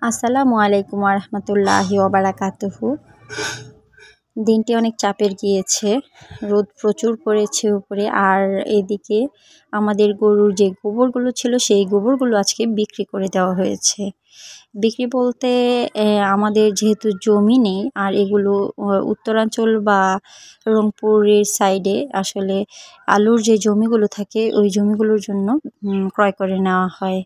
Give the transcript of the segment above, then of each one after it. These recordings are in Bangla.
আসসালামু আলাইকুম ওয়া বারাকাতুহু। দিনটি অনেক চাপের গিয়েছে, রোদ প্রচুর পড়েছে উপরে। আর এদিকে আমাদের গরুর যে গোবরগুলো ছিল সেই গোবরগুলো আজকে বিক্রি করে দেওয়া হয়েছে। বিক্রি বলতে আমাদের যেহেতু জমি নেই, আর এগুলো উত্তরাঞ্চল বা রংপুরের সাইডে আসলে আলুর যে জমিগুলো থাকে ওই জমিগুলোর জন্য ক্রয় করে নেওয়া হয়।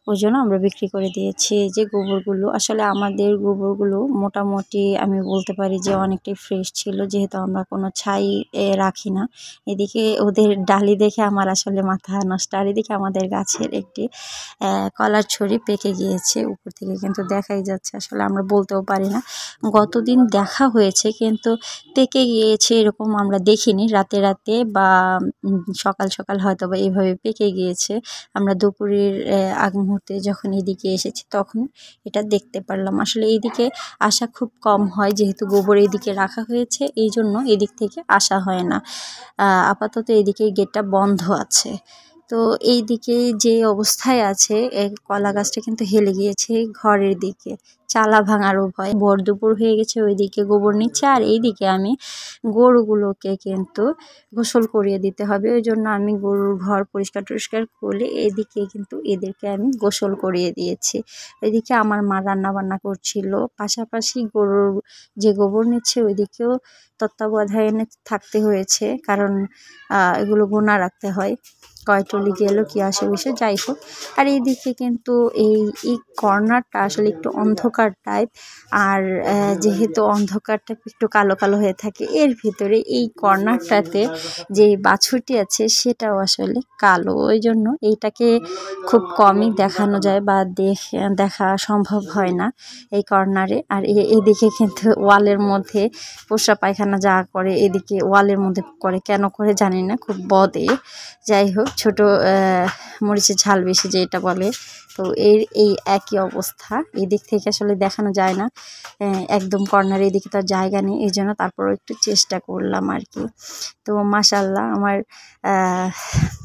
ওই জন্য আমরা বিক্রি করে দিয়েছি। যে গোবরগুলো আসলে আমাদের গোবরগুলো মোটামুটি আমি বলতে পারি যে অনেকটাই ফ্রেশ ছিল, যেহেতু আমরা কোনো ছাই রাখি না। এদিকে ওদের ডালি দেখে আমার আসলে মাথা নষ্ট। আর এদিকে আমাদের গাছের একটি কলার ছড়ি পেকে গিয়েছে উপর থেকে, কিন্তু দেখাই যাচ্ছে, আসলে আমরা বলতেও পারি না। গতদিন দেখা হয়েছে কিন্তু পেকে গিয়েছে এরকম আমরা দেখিনি। রাতে রাতে বা সকাল সকাল হয়তো বা এইভাবে পেকে গিয়েছে। আমরা দুপুরের আগ মুহূর্তে যখন এদিকে এসেছি তখন এটা দেখতে পারলাম। আসলে এইদিকে আসা খুব কম হয়, যেহেতু গোবর এদিকে রাখা হয়েছে এই জন্য এদিক থেকে আসা হয় না। আপাতত এদিকে গেটটা বন্ধ আছে। তো এই দিকে যে অবস্থায় আছে কলা গাছটা কিন্তু হেলে গিয়েছে ঘরের দিকে, চালা ভাঙারও ভয়। ভর দুপুর হয়ে গেছে, ওইদিকে গোবর নিচ্ছে আর এইদিকে আমি গরুগুলোকে কিন্তু গোসল করিয়ে দিতে হবে। ওই জন্য আমি গরুর ঘর পরিষ্কার টরিষ্কার করে এদিকে কিন্তু এদেরকে আমি গোসল করিয়ে দিয়েছি। এদিকে আমার মা রান্না বান্না করছিল, পাশাপাশি গরুর যে গোবর নিচ্ছে ওইদিকেও তত্ত্বাবধানে থাকতে হয়েছে, কারণ এগুলো গোনা রাখতে হয় কয় টলি গেল কি আসে বসে, যাই হোক। আর এইদিকে কিন্তু এই কর্নারটা আসলে একটু অন্ধকার টাইপ, আর যেহেতু অন্ধকারটা একটু কালো কালো হয়ে থাকে, এর ভিতরে এই কর্নারটাতে যে বাছুরটি আছে সেটাও আসলে কালো। ওই জন্য এইটাকে খুব কমই দেখানো যায় বা দেখা সম্ভব হয় না এই কর্নারে। আর এদিকে কিন্তু ওয়ালের মধ্যে পোষা পায়খানা যা করে এদিকে ওয়ালের মধ্যে করে, কেন করে জানি না, খুব বদে। যাই হোক, ছোট মরিচের ঝাল বেশি যে এটা বলে, তো এই একই অবস্থা। এদিক থেকে আসলে দেখানো যায় না, একদম কর্নারে এদিকে তার জায়গা নেই, এই জন্য তারপরও একটু চেষ্টা করলাম আর কি। তো মাশাআল্লাহ আমার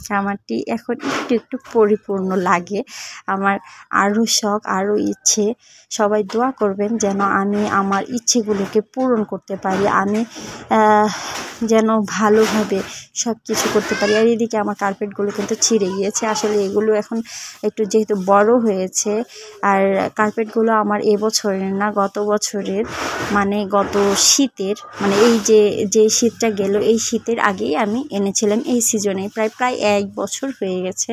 খামারটি এখন একটু একটু পরিপূর্ণ লাগে। আমার আরও শখ, আরও ইচ্ছে। সবাই দোয়া করবেন যেন আমি আমার ইচ্ছেগুলোকে পূরণ করতে পারি, আমি যেন ভালোভাবে সব কিছু করতে পারি। আর এদিকে আমার কার্পেটগুলো কিন্তু ছিঁড়ে গিয়েছে। আসলে এগুলো এখন একটু যেহেতু বড় হয়েছে, আর কার্পেটগুলো আমার এবছরের না, গত বছরের, মানে গত শীতের, মানে এই যে শীতটা গেল এই শীতের আগেই আমি এনেছিলাম, এই সিজনে প্রায় 1 বছর হয়ে গেছে।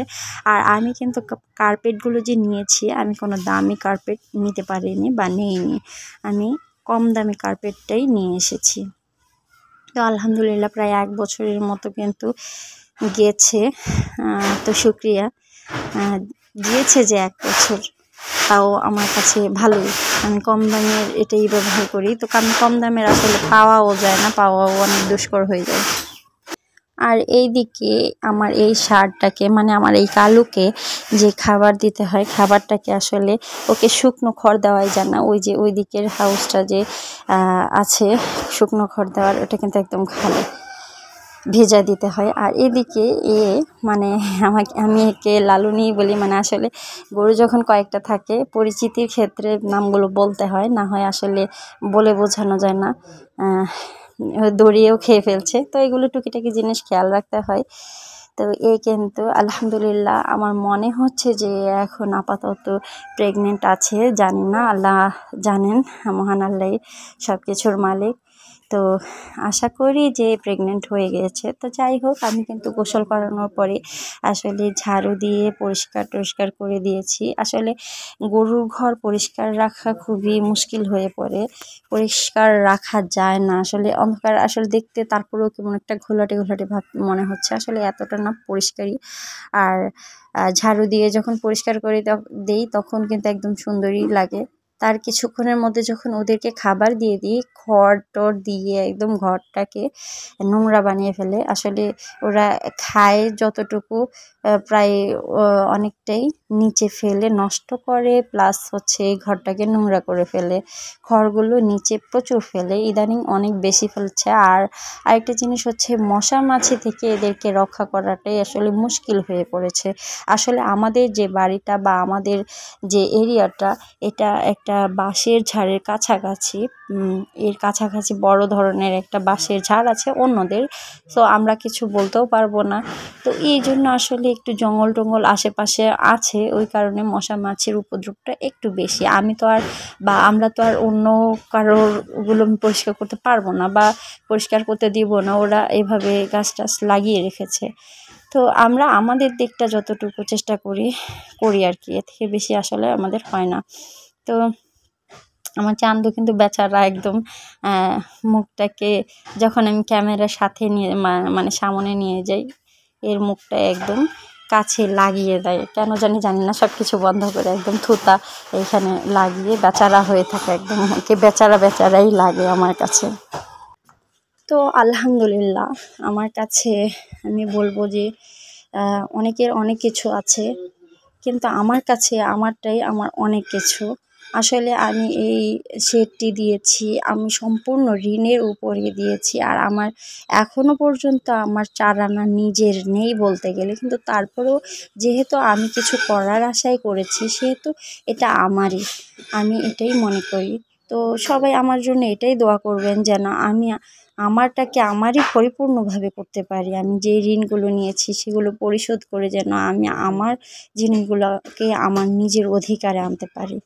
আর আমি কিন্তু কার্পেটগুলো যে নিয়েছি, আমি কোনো দামি কার্পেট নিতে পারিনি বা নেইনি, আমি কম দামি কার্পেটটাই নিয়ে এসেছি। তো আলহামদুলিল্লাহ প্রায় 1 বছরের মতো কিন্তু গেছে। তো শুক্রিয়া, দিয়েছে যে 1 বছর, তাও আমার কাছে ভালোই। আমি কম দামের এটাই ব্যবহার করি, তো আমি কম দামের আসলে পাওয়াও যায় না, পাওয়াও অনেক দুষ্কর হয়ে যায়। আর এইদিকে আমার এই ষাঁড়টাকে, মানে আমার এই কালুকে যে খাবার দিতে হয়, খাবারটাকে আসলে ওকে শুকনো খড় দেওয়াই যায় না। ওই যে ওই দিকের হাউসটা যে আছে শুকনো খড় দেওয়ার, ওটা কিন্তু একদম খালি ভেজা দিতে হয়। আর এদিকে মানে আমি একে লালুনি বলি, মানে আসলে গরু যখন কয়েকটা থাকে পরিচিতির ক্ষেত্রে নামগুলো বলতে হয়, না হয় আসলে বলে বোঝানো যায় না। দড়িয়েও খেয়ে ফেলছে, তো এগুলো টুকিটাকি জিনিস খেয়াল রাখতে হয়। তো কিন্তু আলহামদুলিল্লাহ আমার মনে হচ্ছে যে এখন আপাতত প্রেগনেন্ট আছে, জানি না, আল্লাহ জানেন, মহান আল্লাহ সব কিছুর মালিক। তো আশা করি যে প্রেগনেন্ট হয়ে গিয়েছে। তো যাই হোক, আমি কিন্তু গোসল করানোর পরে আসলে ঝাড়ু দিয়ে পরিষ্কার টরিষ্কার করে দিয়েছি। আসলে গরুর ঘর পরিষ্কার রাখা খুবই মুশকিল হয়ে পড়ে, পরিষ্কার রাখা যায় না আসলে, অন্ধকার আসলে দেখতে তারপরেও কেমন একটা ঘোলাটে ঘোলাটে ভাব মনে হচ্ছে, আসলে এতটা না পরিষ্কারই। আর ঝাড়ু দিয়ে যখন পরিষ্কার করে দেই তখন কিন্তু একদম সুন্দরই লাগে। তার কিছুক্ষণের মধ্যে যখন ওদেরকে খাবার দিয়ে দিই, খড় টড় দিয়ে একদম ঘরটাকে নোংরা বানিয়ে ফেলে। আসলে ওরা খায় যতটুকু, প্রায় অনেকটাই নিচে ফেলে নষ্ট করে, প্লাস হচ্ছে এই ঘরটাকে নোংরা করে ফেলে, খড়গুলো নিচে প্রচুর ফেলে, ইদানিং অনেক বেশি ফেলছে। আর আরেকটা জিনিস হচ্ছে মশা মাছি থেকে এদেরকে রক্ষা করাটাই আসলে মুশকিল হয়ে পড়েছে। আসলে আমাদের যে বাড়িটা বা আমাদের যে এরিয়াটা, এটা একটা বাঁশের ঝাড়ের কাছাকাছি, এর কাছাকাছি বড় ধরনের একটা বাঁশের ঝাড় আছে অন্যদের, তো আমরা কিছু বলতেও পারবো না। তো এই জন্য আসলে একটু জঙ্গল টঙ্গল আশেপাশে আছে, ওই কারণে মশা মাছির উপদ্রবটা একটু বেশি। আমরা তো আর অন্য কারোর ওগুলো পরিষ্কার করতে পারবো না বা পরিষ্কার করতে দিব না, ওরা এভাবে গাছ টাছ লাগিয়ে রেখেছে। তো আমরা আমাদের দিকটা যতটুকু চেষ্টা করি আর কি, এর থেকে বেশি আসলে আমাদের হয় না। তো আমার চান্দু কিন্তু বেচারা একদম মুখটাকে, যখন আমি ক্যামেরার সাথে নিয়ে মানে সামনে নিয়ে যাই, এর মুখটা একদম কাছে লাগিয়ে দেয়, কেন জানি না, সব কিছু বন্ধ করে একদম থুতা এখানে লাগিয়ে বেচারা হয়ে থাকে, একদম ওকে বেচারাই লাগে আমার কাছে। তো আলহামদুলিল্লাহ, আমার কাছে আমি বলবো যে অনেকের অনেক কিছু আছে, কিন্তু আমার কাছে আমারটাই আমার অনেক কিছু। আসলে আমি এই শেডটি দিয়েছি, আমি সম্পূর্ণ ঋণের উপরে দিয়েছি, আর আমার এখনও পর্যন্ত আমার 4 আনা নিজের নেই বলতে গেলে, কিন্তু তারপরেও যেহেতু আমি কিছু করার আশায় করেছি, সেহেতু এটা আমারই, আমি এটাই মনে করি। তো সবাই আমার জন্য এটাই দোয়া করবেন যেন আমি আমারটাকে আমারই পরিপূর্ণভাবে করতে পারি, আমি যে ঋণগুলো নিয়েছি সেগুলো পরিশোধ করে যেন আমি আমার জিনিসগুলোকে আমার নিজের অধিকারে আনতে পারি।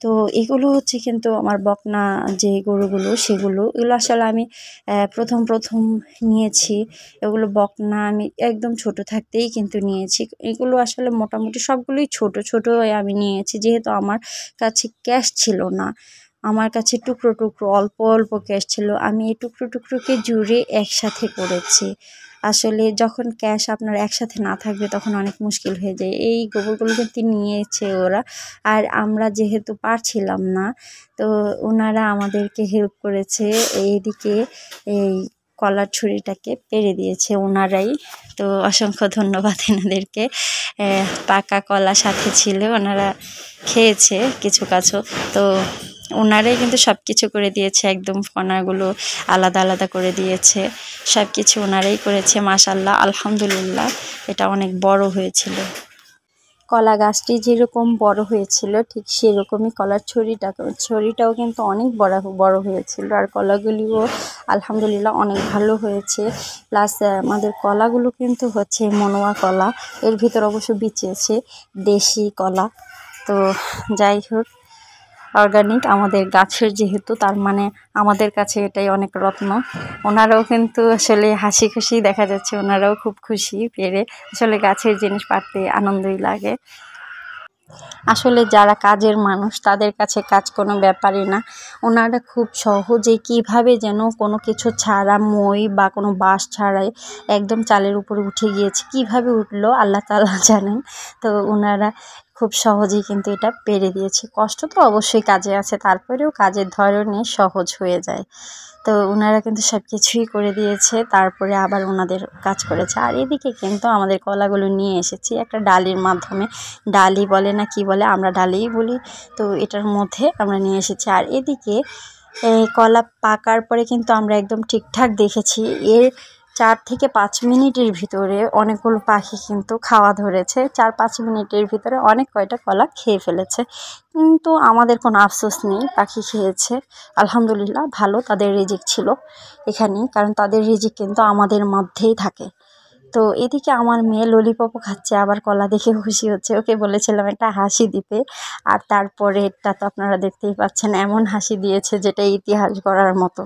তো এগুলো হচ্ছে কিন্তু আমার বকনা যে গরুগুলো, এগুলো আসলে আমি প্রথম নিয়েছি। এগুলো বকনা আমি একদম ছোট থাকতেই কিন্তু নিয়েছি। এগুলো আসলে মোটামুটি সবগুলোই ছোট আমি নিয়েছি, যেহেতু আমার কাছে ক্যাশ ছিল না, আমার কাছে টুকরো অল্প ক্যাশ ছিল, আমি এই টুকরোকে জুড়ে একসাথে করেছি। আসলে যখন ক্যাশ আপনার একসাথে না থাকবে তখন অনেক মুশকিল হয়ে যায়। এই গোবরগুলো কিন্তু নিয়েছে ওরা, আর আমরা যেহেতু পারছিলাম না, তো ওনারা আমাদেরকে হেল্প করেছে, এইদিকে এই কলার ছুরিটাকে পেরে দিয়েছে ওনারাই। তো অসংখ্য ধন্যবাদ এনাদেরকে। পাকা কলা সাথে ছিল, ওনারা খেয়েছে কিছু, তো ওনারাই কিন্তু সব কিছু করে দিয়েছে, একদম ফনাগুলো আলাদা করে দিয়েছে, সব কিছু ওনারাই করেছে। মাশাআল্লাহ, আলহামদুলিল্লাহ, এটা অনেক বড় হয়েছিল। কলা গাছটি যেরকম বড় হয়েছিল ঠিক সেরকমই কলার ছড়িটাও কিন্তু অনেক বড় হয়েছিল, আর কলাগুলিও আলহামদুলিল্লাহ অনেক ভালো হয়েছে। প্লাস আমাদের কলাগুলো কিন্তু হচ্ছে মনোয়া কলা, এর ভিতর অবশ্য বিচিয়েছে দেশি কলা। তো যাই হোক, অর্গানিক আমাদের গাছের যেহেতু, তার মানে আমাদের কাছে এটাই অনেক রত্ন। ওনারাও কিন্তু আসলে হাসি খুশি দেখা যাচ্ছে, ওনারাও খুব খুশি পেরে, আসলে গাছের জিনিস পাড়তে আনন্দই লাগে। আসলে যারা কাজের মানুষ তাদের কাছে কাজ কোনো ব্যাপারই না, ওনারা খুব সহজে কিভাবে যেন কোনো কিছু ছাড়া, মই বা কোনো বাঁশ ছাড়াই একদম চালের উপরে উঠে গিয়েছে, কিভাবে উঠলো আল্লাহ তাআলা জানেন। তো ওনারা খুব সহজেই কিন্তু এটা পেরে দিয়েছে। কষ্ট তো অবশ্যই কাজে আছে, তারপরেও কাজের ধরনে সহজ হয়ে যায়। তো ওনারা কিন্তু সব কিছুই করে দিয়েছে, তারপরে আবার ওনাদের কাজ করেছে। আর এদিকে কিন্তু আমাদের কলাগুলো নিয়ে এসেছি একটা ডালির মাধ্যমে, ডালি বলে না কি বলে, আমরা ডালিই বলি। তো এটার মধ্যে আমরা নিয়ে এসেছি। আর এদিকে কলা পাকার পরে কিন্তু আমরা একদম ঠিকঠাক দেখেছি, এর 4 থেকে 5 মিনিটের ভিতরে অনেকগুলো পাখি কিন্তু খাওয়া ধরেছে। 4-5 মিনিটের ভিতরে অনেক কয়টা কলা খেয়ে ফেলেছে, কিন্তু আমাদের কোনো আফসোস নেই, পাখি খেয়েছে আলহামদুলিল্লাহ, ভালো তাদের রিজিক ছিল এখানেই, কারণ তাদের রিজিক কিন্তু আমাদের মধ্যেই থাকে। তো এদিকে আমার মেয়ে ললিপপও খাচ্ছে, আবার কলা দেখে খুশি হচ্ছে, ওকে বলেছিলাম একটা হাসি দিতে, আর তারপরে এটা তো আপনারা দেখতেই পাচ্ছেন, এমন হাসি দিয়েছে যেটা ইতিহাস গড়ার মতো।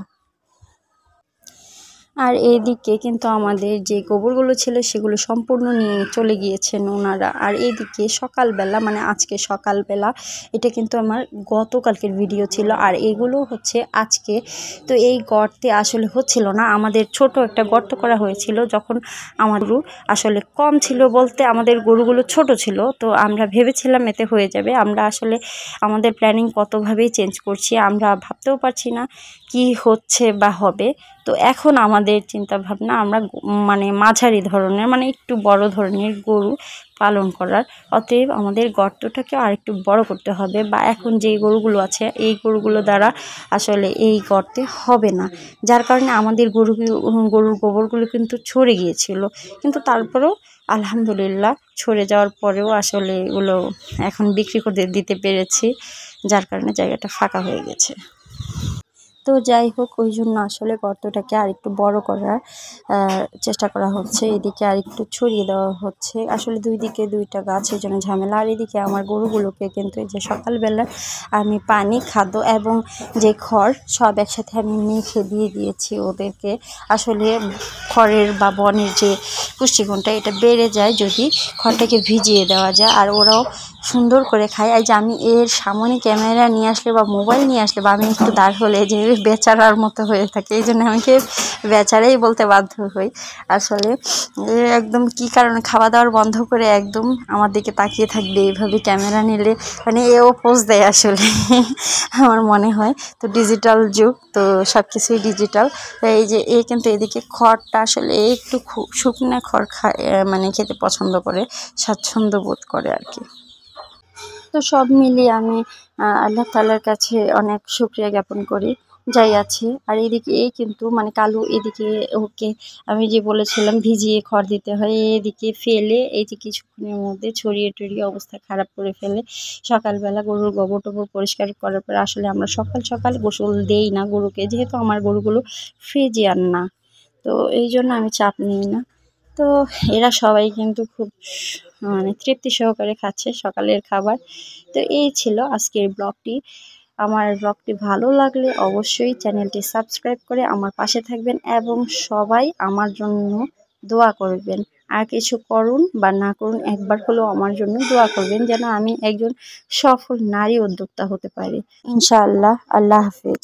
আর এইদিকে কিন্তু আমাদের যে গোবরগুলো ছিল সেগুলো সম্পূর্ণ নিয়ে চলে গিয়েছেন ওনারা। আর এইদিকে সকালবেলা, মানে আজকে সকালবেলা, এটা কিন্তু আমার গতকালকের ভিডিও ছিল, আর এগুলো হচ্ছে আজকে। তো এই গর্তে আসলে হচ্ছিল না, আমাদের ছোট একটা গর্ত করা হয়েছিল যখন আমার গরু আসলে কম ছিল, বলতে আমাদের গরুগুলো ছোট ছিল, তো আমরা ভেবেছিলাম এতে হয়ে যাবে। আমরা আসলে আমাদের প্ল্যানিং কতভাবেই চেঞ্জ করছি, আমরা ভাবতেও পারছি না কি হচ্ছে বা হবে। তো তো এখন আমাদের চিন্তা ভাবনা আমরা মানে মাঝারি ধরনের মানে একটু বড় ধরনের গরু পালন করার। অতএব আমাদের গর্তটাকে আর একটু বড় করতে হবে, বা এখন যেই গরুগুলো আছে এই গরুগুলো দ্বারা আসলে এই গর্তে হবে না, যার কারণে আমাদের গরুর গোবরগুলো কিন্তু ছড়ে গিয়েছিল, কিন্তু তারপরেও আলহামদুলিল্লাহ ছড়ে যাওয়ার পরেও আসলে এগুলো এখন বিক্রি করে দিতে পেরেছি, যার কারণে জায়গাটা ফাঁকা হয়ে গেছে। তো যাই হোক, ওই জন্য আসলে গর্তটাকে আর একটু বড় করার চেষ্টা করা হচ্ছে। এদিকে আর একটু ছড়িয়ে দেওয়া হচ্ছে, আসলে দুই দিকে দুইটা গাছ, এই জন্য ঝামেলা। আর এদিকে আমার গরুগুলোকে কিন্তু এই যে সকালবেলা আমি পানি, খাদ্য এবং যে খড় সব একসাথে আমি মেখে দিয়ে দিয়েছি ওদেরকে। আসলে খড়ের বা বনের যে পুষ্টিগুণটা এটা বেড়ে যায় যদি খড়টাকে ভিজিয়ে দেওয়া যায়, আর ওরাও সুন্দর করে খায়। এই যে আমি এর সামনে ক্যামেরা নিয়ে আসলে বা মোবাইল নিয়ে আসলে বা আমি একটু দাঁড় হলে যে বেচারার মতো হয়ে থাকে, এই জন্য আমাকে বেচারাই বলতে বাধ্য হই। আসলে একদম কি কারণে খাওয়া দাওয়ার বন্ধ করে একদম আমার দিকে তাকিয়ে থাকবে এইভাবে ক্যামেরা নিলে, মানে এও পোজ দেয় আসলে আমার মনে হয়। তো ডিজিটাল যুগ, তো সব কিছুই ডিজিটাল। এই যে কিন্তু এদিকে খড়টা আসলে একটু শুকনো খড় খায়, মানে খেতে পছন্দ করে, স্বাচ্ছন্দ্য বোধ করে আর কি। তো সব মিলিয়ে আমি আল্লাহ তাআলার কাছে অনেক শুকরিয়া জ্ঞাপন করি যাই আছে। আর এদিকে কিন্তু মানে কালু এদিকে ওকে আমি যে বলেছিলাম ভিজিয়ে খড় দিতে হয়, এদিকে ফেলে এই যে কিছুক্ষণের মধ্যে ছড়িয়ে টড়িয়ে অবস্থা খারাপ করে ফেলে। সকালবেলা গরুর গোবর টোবর পরিষ্কার করার পরে আসলে আমরা সকাল সকাল গোসল দেই না গরুকে, যেহেতু আমার গরুগুলো ফ্রিজিয়ান না, তো এই জন্য আমি চাপ নিই না। তো এরা সবাই কিন্তু খুব মানে তৃপ্তি সহকারে খাচ্ছে সকালের খাবার। তো এই ছিল আজকের ব্লগটি। আমার ব্লগটি ভালো লাগলে অবশ্যই চ্যানেলটি সাবস্ক্রাইব করে আমার পাশে থাকবেন এবং সবাই আমার জন্য দোয়া করবেন। আর কিছু করুন বা না করুন, একবার হলেও আমার জন্য দোয়া করবেন যেন আমি একজন সফল নারী উদ্যোক্তা হতে পারি ইনশাআল্লাহ। আল্লাহ হাফেজ।